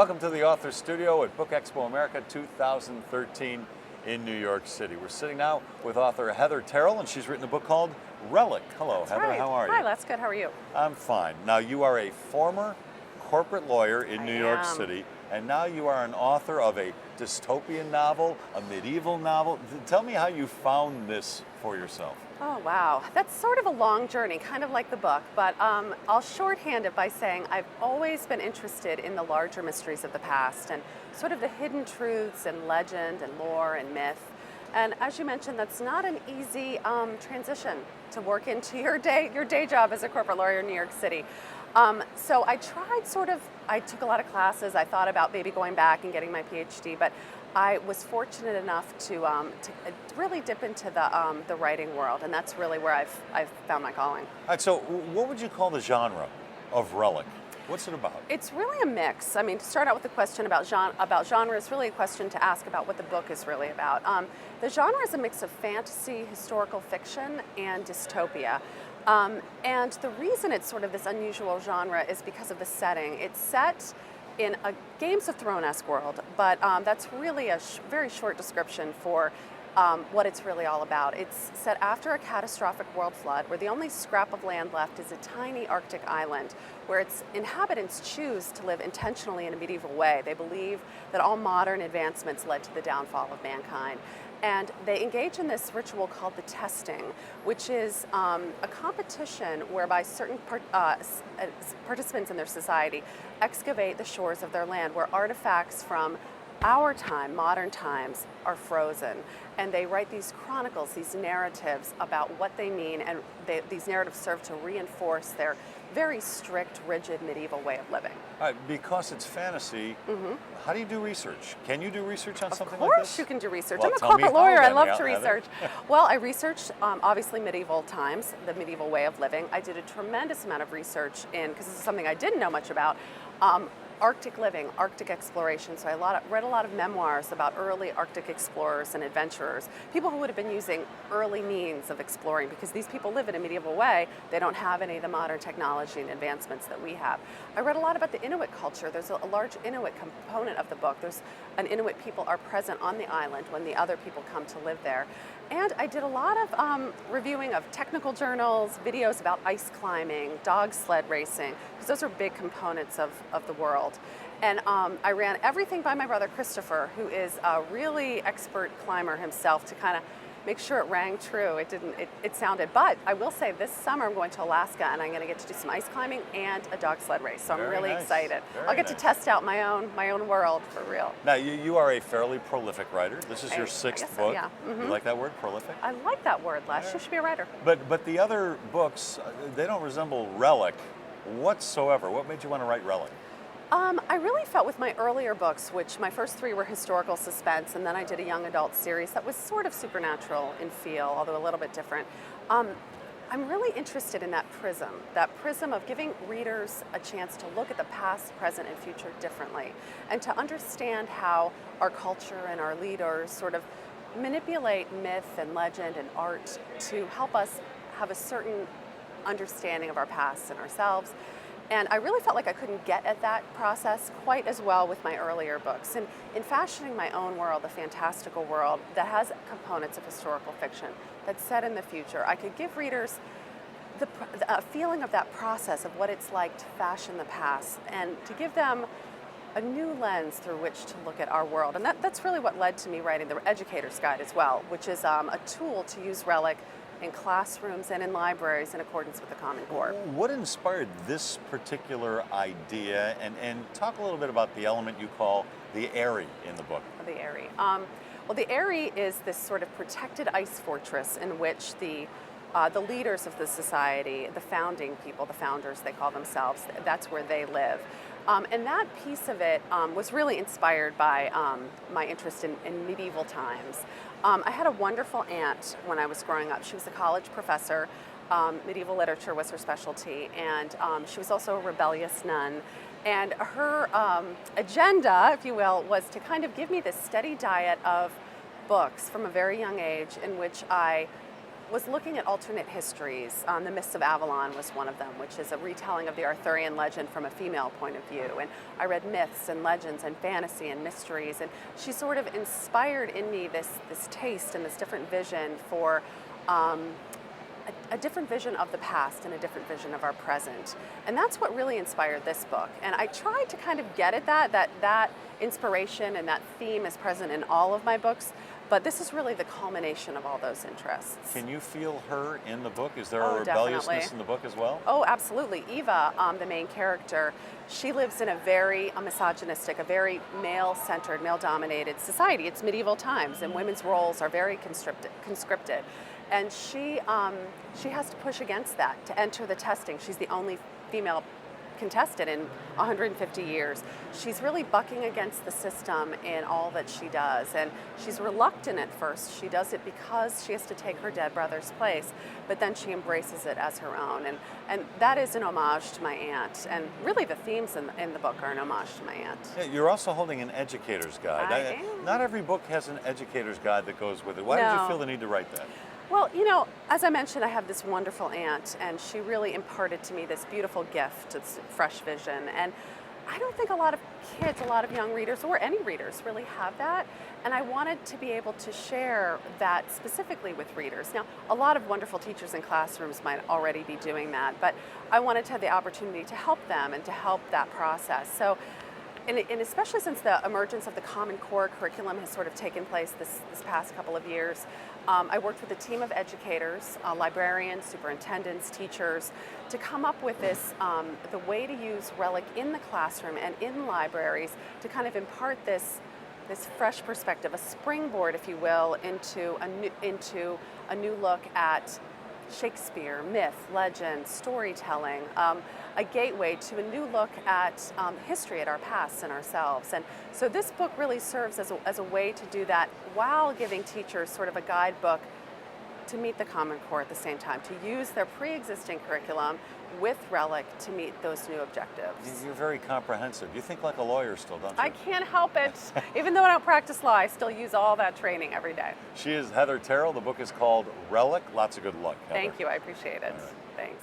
Welcome to the Author Studio at Book Expo America 2013 in New York City. We're sitting now with author Heather Terrell, and she's written a book called Relic. Hello, That's Heather, right. how are you? Hi, that's good. How are you? I'm fine. Now, you are a former corporate lawyer in New York City, and now you are an author of a dystopian novel, a medieval novel. Tell me how you found this for yourself. Oh, wow. That's sort of a long journey, kind of like the book, but I'll shorthand it by saying I've always been interested in the larger mysteries of the past and sort of the hidden truths and legend and lore and myth. And as you mentioned, that's not an easy transition to work into your day job as a corporate lawyer in New York City. So I took a lot of classes. I thought about maybe going back and getting my PhD, but I was fortunate enough to really dip into the writing world, and that's really where I've found my calling. All right, so what would you call the genre of Relic? What's it about? It's really a mix. I mean, to start out with the question about genre is really a question to ask about what the book is really about. The genre is a mix of fantasy, historical fiction, and dystopia. And the reason it's sort of this unusual genre is because of the setting. It's set in a Games of Thrones-esque world, but that's really a very short description for what it's really all about. It's set after a catastrophic world flood where the only scrap of land left is a tiny Arctic island where its inhabitants choose to live intentionally in a medieval way. They believe that all modern advancements led to the downfall of mankind. And they engage in this ritual called the testing, which is a competition whereby certain participants in their society excavate the shores of their land where artifacts from our time, modern times, are frozen. And they write these chronicles, these narratives about what they mean, and these narratives serve to reinforce their very strict, rigid medieval way of living. Because it's fantasy, how do you do research? Can you do research on something like this? Of course you can do research. Well, I'm a tell me corporate how lawyer. I then, love to Heather. research. Well, I researched obviously medieval times, the medieval way of living. I did a tremendous amount of research because this is something I didn't know much about, Arctic living, Arctic exploration. So I read a lot of memoirs about early Arctic explorers and adventurers, people who would have been using early means of exploring, because these people live in a medieval way. They don't have any of the modern technology and advancements that we have. I read a lot about the Inuit culture. There's a large Inuit component of the book. There's an Inuit people are present on the island when the other people come to live there. And I did a lot of reviewing of technical journals, videos about ice climbing, dog sled racing, because those are big components of the world. And I ran everything by my brother Christopher, who is a really expert climber himself, to kind of make sure it rang true. It sounded. But I will say this summer I'm going to Alaska, and I'm going to get to do some ice climbing and a dog sled race. So I'm really excited. I'll get to test out my own world for real. Now, you are a fairly prolific writer. This is your sixth book. Yeah. You like that word, prolific? I like that word, Les. You should be a writer. But the other books, they don't resemble Relic whatsoever. What made you want to write Relic? I really felt with my earlier books, which my first three were historical suspense, and then I did a young adult series that was sort of supernatural in feel, although a little bit different. I'm really interested in that prism of giving readers a chance to look at the past, present, and future differently, and to understand how our culture and our leaders sort of manipulate myth and legend and art to help us have a certain understanding of our past and ourselves. And I really felt like I couldn't get at that process quite as well with my earlier books. And in fashioning my own world, a fantastical world that has components of historical fiction that's set in the future, I could give readers a feeling of that process of what it's like to fashion the past, and to give them a new lens through which to look at our world. And that's really what led to me writing the Educator's Guide as well, which is a tool to use Relic in classrooms and in libraries in accordance with the Common Core. What inspired this particular idea? And talk a little bit about the element you call the Aerie in the book. The Aerie. Well, the Aerie is this sort of protected ice fortress in which the leaders of the society, the founding people, the founders they call themselves, that's where they live. And that piece of it was really inspired by my interest in medieval times. I had a wonderful aunt when I was growing up. She was a college professor. Medieval literature was her specialty, and she was also a rebellious nun. And her agenda, if you will, was to kind of give me this steady diet of books from a very young age in which I was looking at alternate histories. The Myths of Avalon was one of them, which is a retelling of the Arthurian legend from a female point of view. And I read myths and legends and fantasy and mysteries, and she sort of inspired in me this taste and this different vision for a different vision of the past and a different vision of our present. And that's what really inspired this book. And I tried to kind of get at that inspiration and that theme is present in all of my books, but this is really the culmination of all those interests. Can you feel her in the book? Is there Oh, a rebelliousness definitely. in the book as well? Oh, absolutely. Eva, the main character, she lives in a very misogynistic, a very male-centered, male-dominated society. It's medieval times, and women's roles are very conscripted. And she has to push against that to enter the testing. She's the only female contested in 150 years. She's really bucking against the system in all that she does, and she's reluctant at first. She does it because she has to take her dead brother's place, but then she embraces it as her own, and that is an homage to my aunt, and really the themes in the book are an homage to my aunt. Yeah, you're also holding an educator's guide. I am. Not every book has an educator's guide that goes with it. Why did you No. feel the need to write that? Well, as I mentioned, I have this wonderful aunt, and she really imparted to me this beautiful gift. It's fresh vision. And I don't think a lot of kids, a lot of young readers, or any readers really have that. And I wanted to be able to share that specifically with readers. Now, a lot of wonderful teachers in classrooms might already be doing that, but I wanted to have the opportunity to help them and to help that process. So, and especially since the emergence of the Common Core curriculum has sort of taken place this past couple of years, I worked with a team of educators, librarians, superintendents, teachers, to come up with this, the way to use Relic in the classroom and in libraries to kind of impart this fresh perspective, a springboard, if you will, into a new look at Shakespeare, myth, legend, storytelling, a gateway to a new look at history, at our past and ourselves. And so this book really serves as a way to do that while giving teachers sort of a guidebook to meet the Common Core at the same time, to use their pre-existing curriculum with Relic to meet those new objectives. You're very comprehensive. You think like a lawyer still, don't you? I can't help it. Even though I don't practice law, I still use all that training every day. She is Heather Terrell. The book is called Relic. Lots of good luck, Heather. Thank you. I appreciate it. All right. Thanks.